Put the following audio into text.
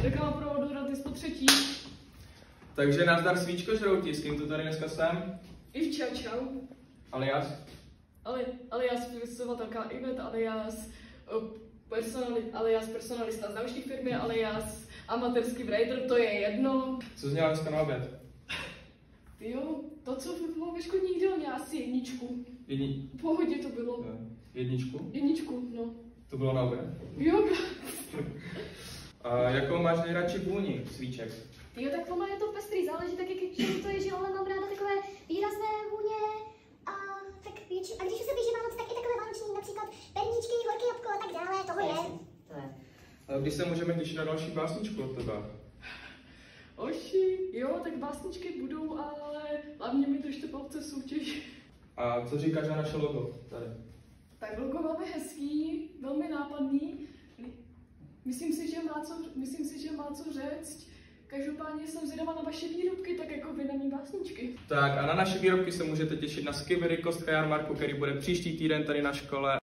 reklama pro odohraty po třetí. Takže nazdar svíčko žrouti, s kým tu tady dneska jsem? Ivča, čau. Alias? Alias vysovatelka Ivet, alias personalista z další firmy, alias amatérský writer, to je jedno. Co jsi měla dneska na oběd? Jo, to, co bylo ve školní jídelně, asi jedničku. V pohodě to bylo. Jedničku? Jedničku, no. To bylo na oběd? Jo. A jakou máš nejradši vůni svíček? Jo, tak to má je to pestrý, záleží tak, jak to je, že ale mám ráda takové výrazné vůně a tak větší. A když se blíží Vánoce, tak i takové vánoční, například perníčky, horké jabko a tak dále, toho je. A když se můžeme těšit na další básničku od tebe? Oši, jo, tak básničky budou, ale hlavně mi držte palce v soutěži. A co říkáš na naše logo tady? Tak logo máme hezký, velmi nápadný. Myslím si, že má co říct. Každopádně jsem zvědavá na vaše výrobky, tak jako vy na mý básničky. Tak a na naše výrobky se můžete těšit na Skibidi Kostka jarmarku, který bude příští týden tady na škole.